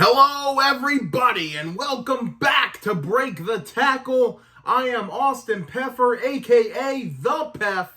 Hello, everybody, and welcome back to Break the Tackle. I am Austin Peffer, aka The Peff,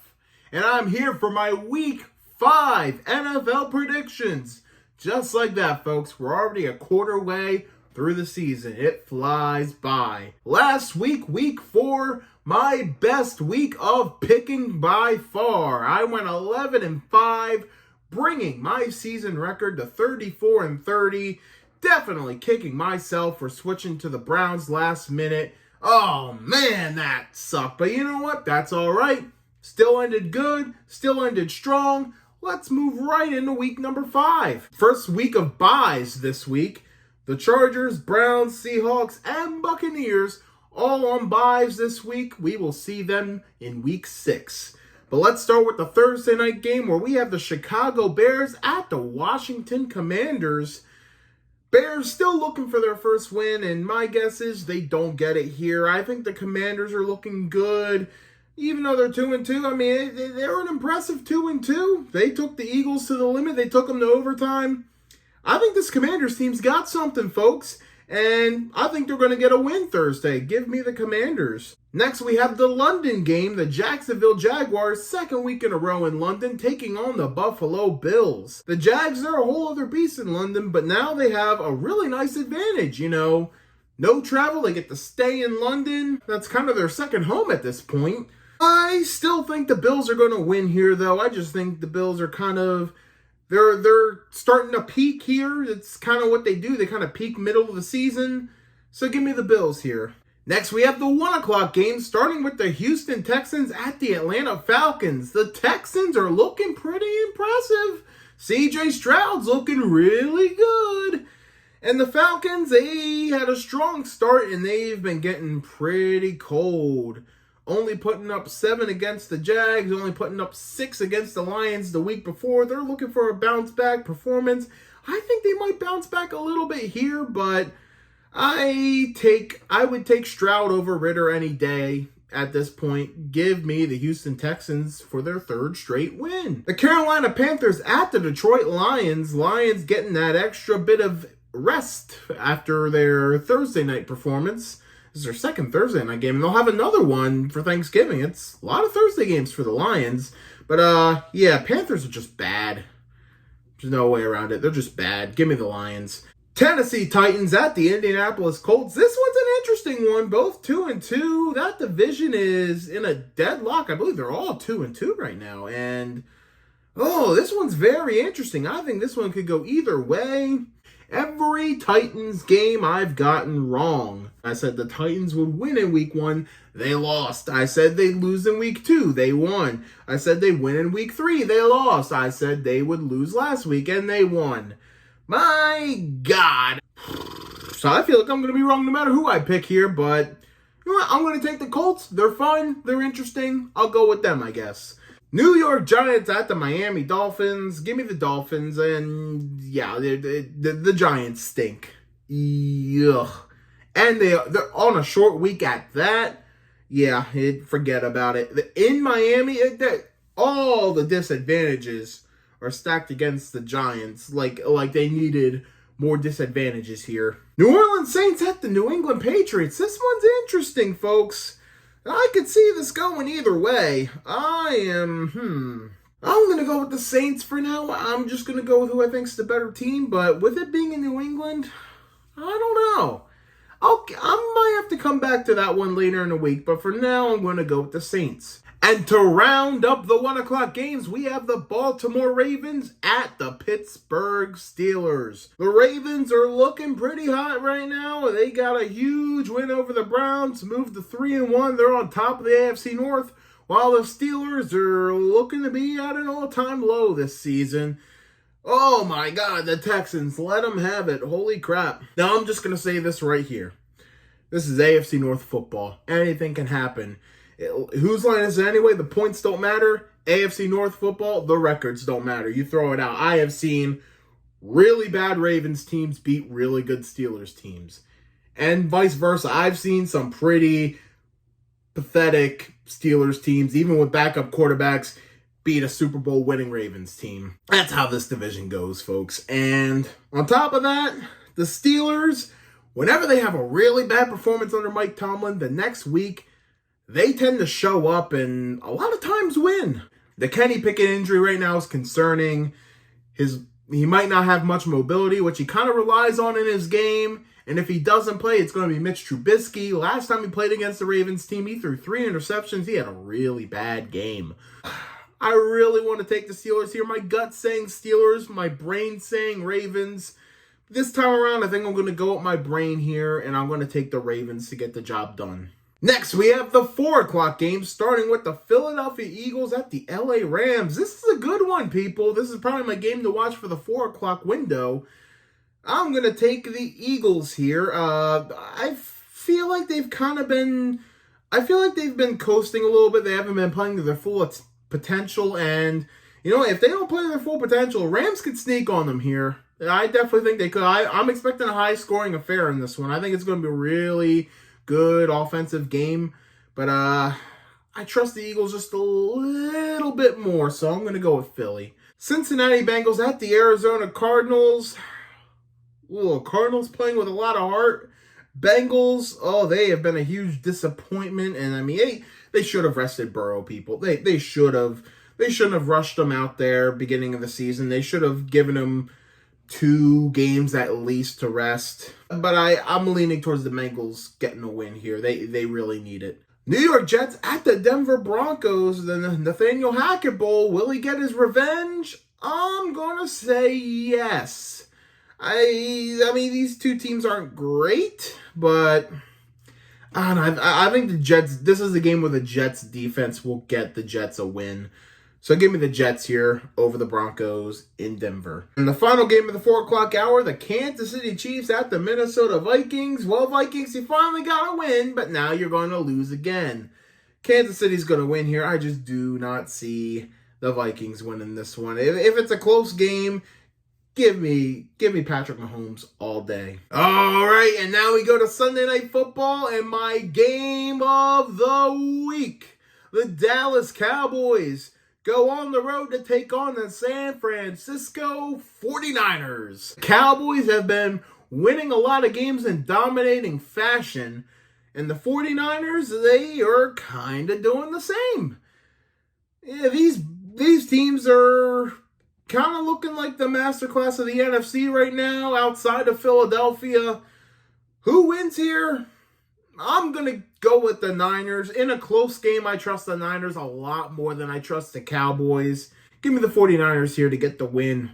and I'm here for my Week 5 NFL predictions. Just like that, folks, we're already a quarter way through the season. It flies by. Last week, Week 4, my best week of picking by far. I went 11-5, bringing my season record to 34-30. Definitely kicking myself for switching to the Browns last minute. Oh man, that sucked. But you know what? That's all right. Still ended good. Still ended strong. Let's move right into week number 5. First week of buys this week. The Chargers, Browns, Seahawks, and Buccaneers all on buys this week. We will see them in week 6. But let's start with the Thursday night game where we have the Chicago Bears at the Washington Commanders. Bears still looking for their first win, and my guess is they don't get it here. I think the Commanders are looking good, even though they're 2-2. I mean, they're an impressive 2-2. They took the Eagles to the limit. They took them to overtime. I think this Commanders team's got something, folks, and I think they're going to get a win Thursday. Give me the Commanders. Next, we have the London game. The Jacksonville Jaguars, second week in a row in London, taking on the Buffalo Bills. The Jags, they're a whole other beast in London, but now they have a really nice advantage, no travel. They get to stay in London. That's kind of their second home at this point. I still think the Bills are going to win here, though. I just think the Bills are kind of... They're starting to peak here. It's kind of what they do. They kind of peak middle of the season. So give me the Bills here. Next, we have the 1 o'clock game, starting with the Houston Texans at the Atlanta Falcons. The Texans are looking pretty impressive. C.J. Stroud's looking really good. And the Falcons, they had a strong start, and they've been getting pretty cold. Only putting up 7 against the Jags, only putting up 6 against the Lions the week before. They're looking for a bounce-back performance. I think they might bounce back a little bit here, but I would take Stroud over Ritter any day at this point. Give me the Houston Texans for their 3rd straight win. The Carolina Panthers at the Detroit Lions. Lions getting that extra bit of rest after their Thursday night performance. This is their 2nd Thursday night game, and they'll have another one for Thanksgiving. It's a lot of Thursday games for the Lions. But, yeah, Panthers are just bad. There's no way around it. They're just bad. Give me the Lions. Tennessee Titans at the Indianapolis Colts. This one's an interesting one. Both 2-2. That division is in a deadlock. I believe they're all 2-2 right now. And, this one's very interesting. I think this one could go either way. Every Titans game I've gotten wrong. I said the Titans would win in week 1. They lost. I said they'd lose in week 2. They won. I said they'd win in week 3. They lost. I said they would lose last week, and they won. My God. So I feel like I'm going to be wrong no matter who I pick here, but you know what? I'm going to take the Colts. They're fun. They're interesting. I'll go with them, I guess. New York Giants at the Miami Dolphins. Give me the Dolphins, and yeah, the Giants stink. Ugh. And they're on a short week at that. Yeah, forget about it. In Miami, all the disadvantages are stacked against the Giants. Like they needed more disadvantages here. New Orleans Saints at the New England Patriots. This one's interesting, folks. I could see this going either way. I'm going to go with the Saints for now. I'm just going to go with who I think's the better team. But with it being in New England, I don't know. I might have to come back to that one later in the week. But for now, I'm going to go with the Saints. And to round up the 1 o'clock games, we have the Baltimore Ravens at the Pittsburgh Steelers. The Ravens are looking pretty hot right now. They got a huge win over the Browns, moved to 3-1. They're on top of the AFC North, while the Steelers are looking to be at an all-time low this season. Oh my God, the Texans, let them have it. Holy crap. Now I'm just going to say this right here. This is AFC North football. Anything can happen. Whose line is it anyway? The points don't matter. AFC North football, the records don't matter. You throw it out. I have seen really bad Ravens teams beat really good Steelers teams. And vice versa. I've seen some pretty pathetic Steelers teams, even with backup quarterbacks, beat a Super Bowl winning Ravens team. That's how this division goes, folks. And on top of that, The Steelers, whenever they have a really bad performance under Mike Tomlin, the next week, they tend to show up and a lot of times win. The Kenny Pickett injury right now is concerning. He might not have much mobility, which he kind of relies on in his game. And if he doesn't play, it's going to be Mitch Trubisky. Last time he played against the Ravens team, he threw 3 interceptions. He had a really bad game. I really want to take the Steelers here. My gut saying Steelers, my brain saying Ravens. This time around, I think I'm going to go with my brain here, and I'm going to take the Ravens to get the job done. Next, we have the 4 o'clock game, starting with the Philadelphia Eagles at the LA Rams. This is a good one, people. This is probably my game to watch for the 4 o'clock window. I'm going to take the Eagles here. I feel like they've been coasting a little bit. They haven't been playing to their full potential. And, if they don't play to their full potential, Rams could sneak on them here. I definitely think they could. I'm expecting a high-scoring affair in this one. I think it's going to be a really good offensive game. But I trust the Eagles just a little bit more, so I'm going to go with Philly. Cincinnati Bengals at the Arizona Cardinals. Ooh, Cardinals playing with a lot of heart. Bengals, they have been a huge disappointment. And, they should have rested Burrow, people. They should have. They shouldn't have rushed him out there beginning of the season. They should have given him 2 games at least to rest. But I'm leaning towards the Bengals getting a win here. They really need it. New York Jets at the Denver Broncos. The Nathaniel Hackett Bowl. Will he get his revenge? I'm going to say yes. These 2 teams aren't great, but I don't know. I think the Jets, this is the game where the Jets defense will get the Jets a win. So give me the Jets here over the Broncos in Denver. And the final game of the 4 o'clock hour, the Kansas City Chiefs at the Minnesota Vikings. Well, Vikings, you finally got a win, but now you're going to lose again. Kansas City's going to win here. I just do not see the Vikings winning this one. If it's a close game, give me Patrick Mahomes all day. All right, and now we go to Sunday Night Football and my game of the week. The Dallas Cowboys go on the road to take on the San Francisco 49ers. Cowboys have been winning a lot of games in dominating fashion, and the 49ers, they are kind of doing the same. Yeah, these teams are kind of looking like the masterclass of the NFC right now, outside of Philadelphia. Who wins here? I'm going to go with the Niners. In a close game, I trust the Niners a lot more than I trust the Cowboys. Give me the 49ers here to get the win.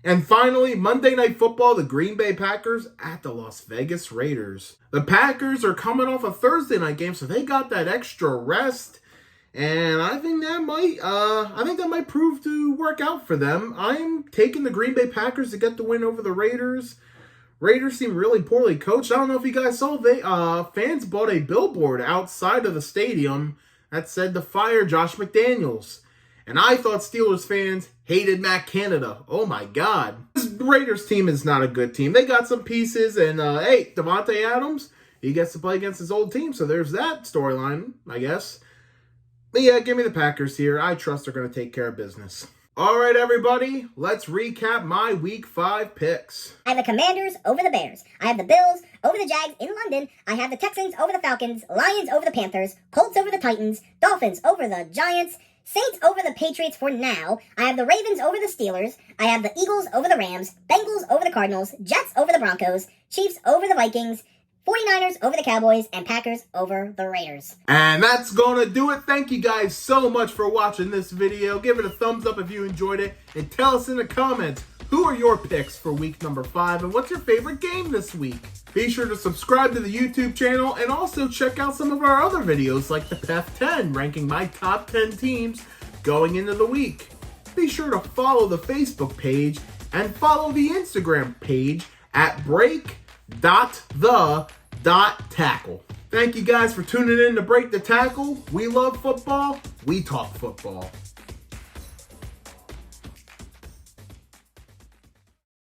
And finally, Monday Night Football, the Green Bay Packers at the Las Vegas Raiders. The Packers are coming off a Thursday night game, so they got that extra rest. And I think that might prove to work out for them. I'm taking the Green Bay Packers to get the win over the Raiders. Raiders seem really poorly coached. I don't know if you guys saw, fans bought a billboard outside of the stadium that said to fire Josh McDaniels. And I thought Steelers fans hated Matt Canada. Oh my God. This Raiders team is not a good team. They got some pieces, and hey, Davante Adams, he gets to play against his old team, so there's that storyline, I guess. But yeah, give me the Packers here. I trust they're going to take care of business. All right, everybody, let's recap my Week 5 picks. I have the Commanders over the Bears. I have the Bills over the Jags in London. I have the Texans over the Falcons, Lions over the Panthers, Colts over the Titans, Dolphins over the Giants, Saints over the Patriots for now. I have the Ravens over the Steelers. I have the Eagles over the Rams, Bengals over the Cardinals, Jets over the Broncos, Chiefs over the Vikings, 49ers over the Cowboys, and Packers over the Raiders. And that's going to do it. Thank you guys so much for watching this video. Give it a thumbs up if you enjoyed it. And tell us in the comments, who are your picks for week number 5? And what's your favorite game this week? Be sure to subscribe to the YouTube channel and also check out some of our other videos like the PEF 10, ranking my top 10 teams going into the week. Be sure to follow the Facebook page and follow the Instagram page at break.the.tackle. Thank you guys for tuning in to Break the Tackle. We love football. We talk football.